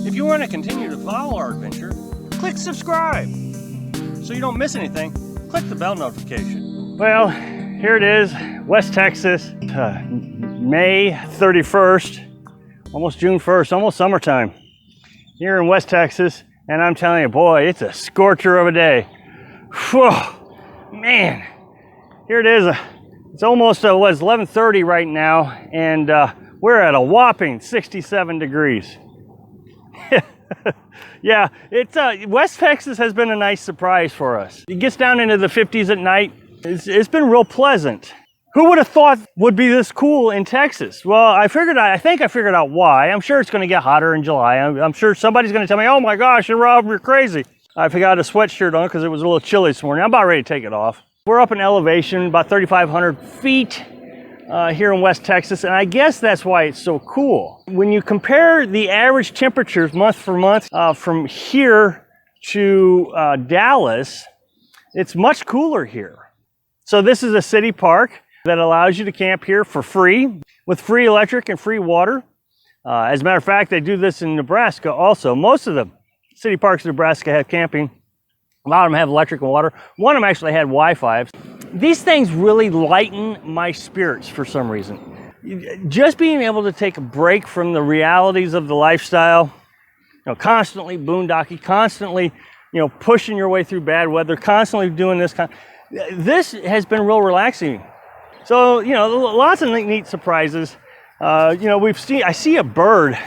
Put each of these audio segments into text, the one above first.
If you want to continue to follow our adventure, click subscribe. So you don't miss anything, click the bell notification. Well, here it is, West Texas, May 31st, almost June 1st, almost summertime here in West Texas. And I'm telling you, boy, it's a scorcher of a day. Whew, man, here it is. It's almost, it's 11:30 right now, and we're at a whopping 67 degrees. Yeah, it's West Texas has been a nice surprise for us. It gets down into the 50s at night. It's been real pleasant. Who would have thought would be this cool in Texas? Well, I think I figured out why. I'm sure it's going to get hotter in July. I'm sure somebody's going to tell me, "Oh my gosh, Rob, you're crazy." I forgot a sweatshirt on because it was a little chilly this morning. I'm about ready to take it off. We're up in elevation, about 3,500 feet here in West Texas, and I guess that's why it's so cool. When you compare the average temperatures month for month from here to Dallas, it's much cooler here. So this is a city park that allows you to camp here for free, with free electric and free water. As a matter of fact, they do this in Nebraska also. Most of the city parks in Nebraska have camping. A lot of them have electric and water. One of them actually had Wi-Fi. These things really lighten my spirits for some reason. Just being able to take a break from the realities of the lifestyle, constantly boondocking, constantly, pushing your way through bad weather, constantly doing this this has been real relaxing. So, lots of neat surprises. I see a bird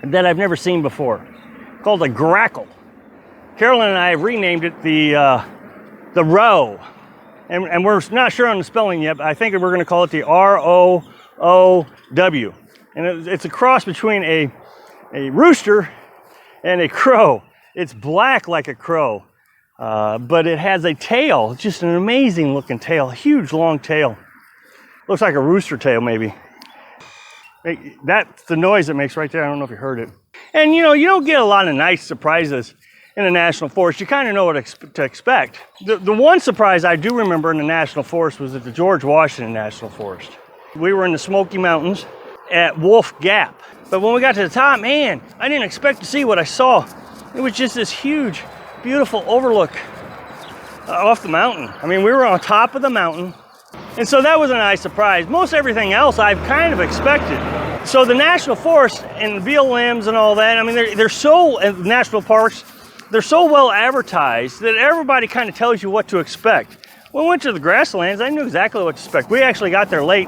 that I've never seen before, called a grackle. Carolyn and I have renamed it the roe, and we're not sure on the spelling yet, but I think we're going to call it the R-O-O-W. And it's a cross between a rooster and a crow. It's black like a crow, but it has a tail, just an amazing looking tail, huge long tail. Looks like a rooster tail maybe. That's the noise it makes right there. I don't know if you heard it. And you don't get a lot of nice surprises in the National Forest. You kind of know what to expect. The one surprise I do remember in the National Forest was at the George Washington National Forest. We were in the Smoky Mountains at Wolf Gap. But when we got to the top, man, I didn't expect to see what I saw. It was just this huge, beautiful overlook off the mountain. I mean, we were on top of the mountain. And so that was a nice surprise. Most everything else I've kind of expected. So the National Forest and the BLMs and all that, I mean, they're so, national parks, they're so well advertised that everybody kind of tells you what to expect. When we went to the grasslands, I knew exactly what to expect. We actually got there late.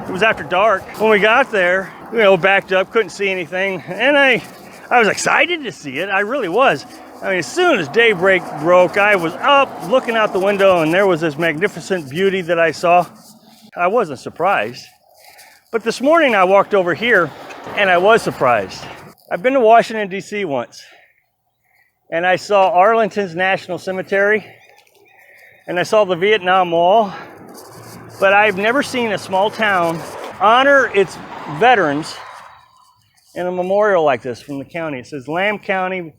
It was after dark. When we got there, backed up, couldn't see anything. And I was excited to see it. I really was. I mean, as soon as daybreak broke, I was up looking out the window and there was this magnificent beauty that I saw. I wasn't surprised. But this morning I walked over here and I was surprised. I've been to Washington, D.C. once. And I saw Arlington's National Cemetery, and I saw the Vietnam Wall, but I've never seen a small town honor its veterans in a memorial like this from the county. It says Lamb County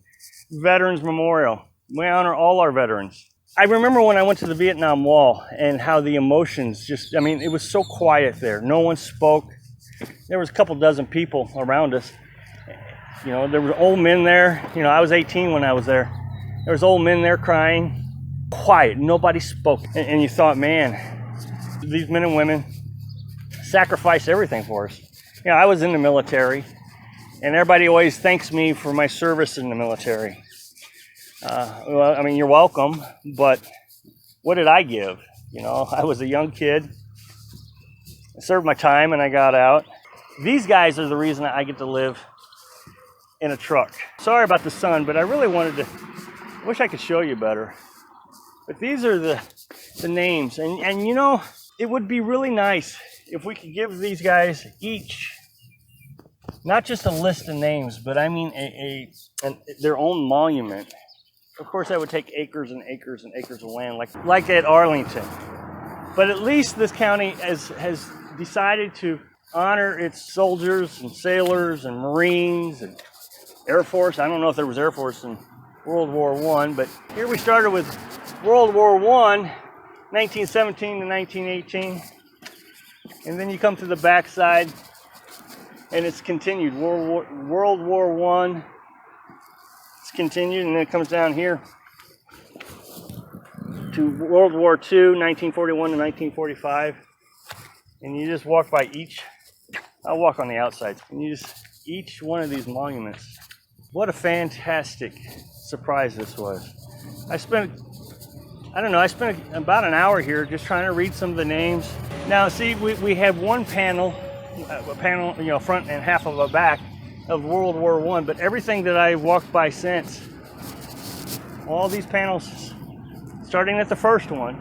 Veterans Memorial. We honor all our veterans. I remember when I went to the Vietnam Wall and how the emotions it was so quiet there. No one spoke. There was a couple dozen people around us. There were old men there. I was 18 when I was there. There was old men there crying. Quiet. Nobody spoke. And you thought, man, these men and women sacrificed everything for us. I was in the military, and everybody always thanks me for my service in the military. You're welcome, but what did I give? I was a young kid. I served my time, and I got out. These guys are the reason I get to live in a truck. Sorry about the sun, but I really wanted to, I wish I could show you better. But these are the names. And it would be really nice if we could give these guys each, not just a list of names, but I mean their own monument. Of course, that would take acres and acres and acres of land, like at Arlington. But at least this county has decided to honor its soldiers and sailors and Marines and Air Force. I don't know if there was Air Force in World War I, but here we started with World War I, 1917 to 1918. And then you come to the backside and it's continued. World War I, it's continued, and then it comes down here to World War II, 1941 to 1945. And you just walk by each, I'll walk on the outsides, and you just, each one of these monuments. What a fantastic surprise this was. I spent about an hour here just trying to read some of the names. Now see, we have one panel, you know, front and half of a back of World War I, but everything that I walked by since, all these panels, starting at the first one,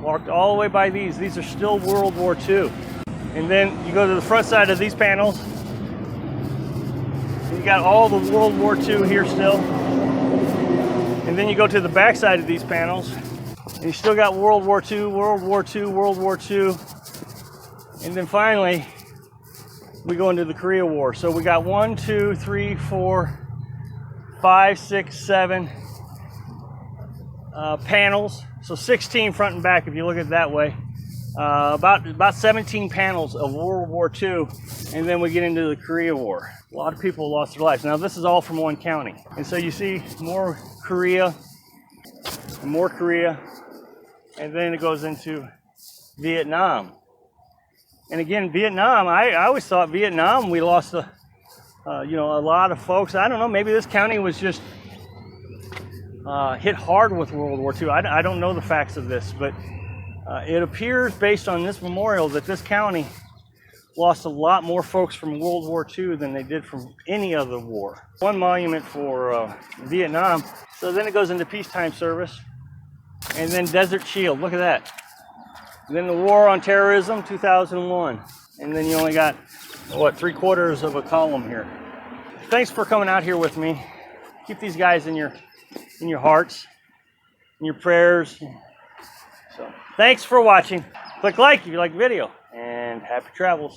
walked all the way by these. These are still World War II. And then you go to the front side of these panels, and you got all the World War II here still. And then you go to the back side of these panels, and you still got World War II, World War II, World War II. And then finally, we go into the Korea War. So we got 1, 2, 3, 4, 5, 6, 7 panels. So 16 front and back, if you look at it that way. About 17 panels of World War II, and then we get into the Korea War. A lot of people lost their lives. Now this is all from one county. And so you see more Korea, and then it goes into Vietnam. And again, Vietnam, I always thought Vietnam, we lost a lot of folks. I don't know, maybe this county was just hit hard with World War II. I don't know the facts of this, but it appears based on this memorial that this county lost a lot more folks from World War II than they did from any other war. One monument for Vietnam. So then it goes into peacetime service, and then Desert Shield, look at that. And then the War on Terrorism, 2001. And then you only got, what, 3/4 of a column here. Thanks for coming out here with me. Keep these guys in your hearts, in your prayers. So thanks for watching. Click like if you like the video, and happy travels.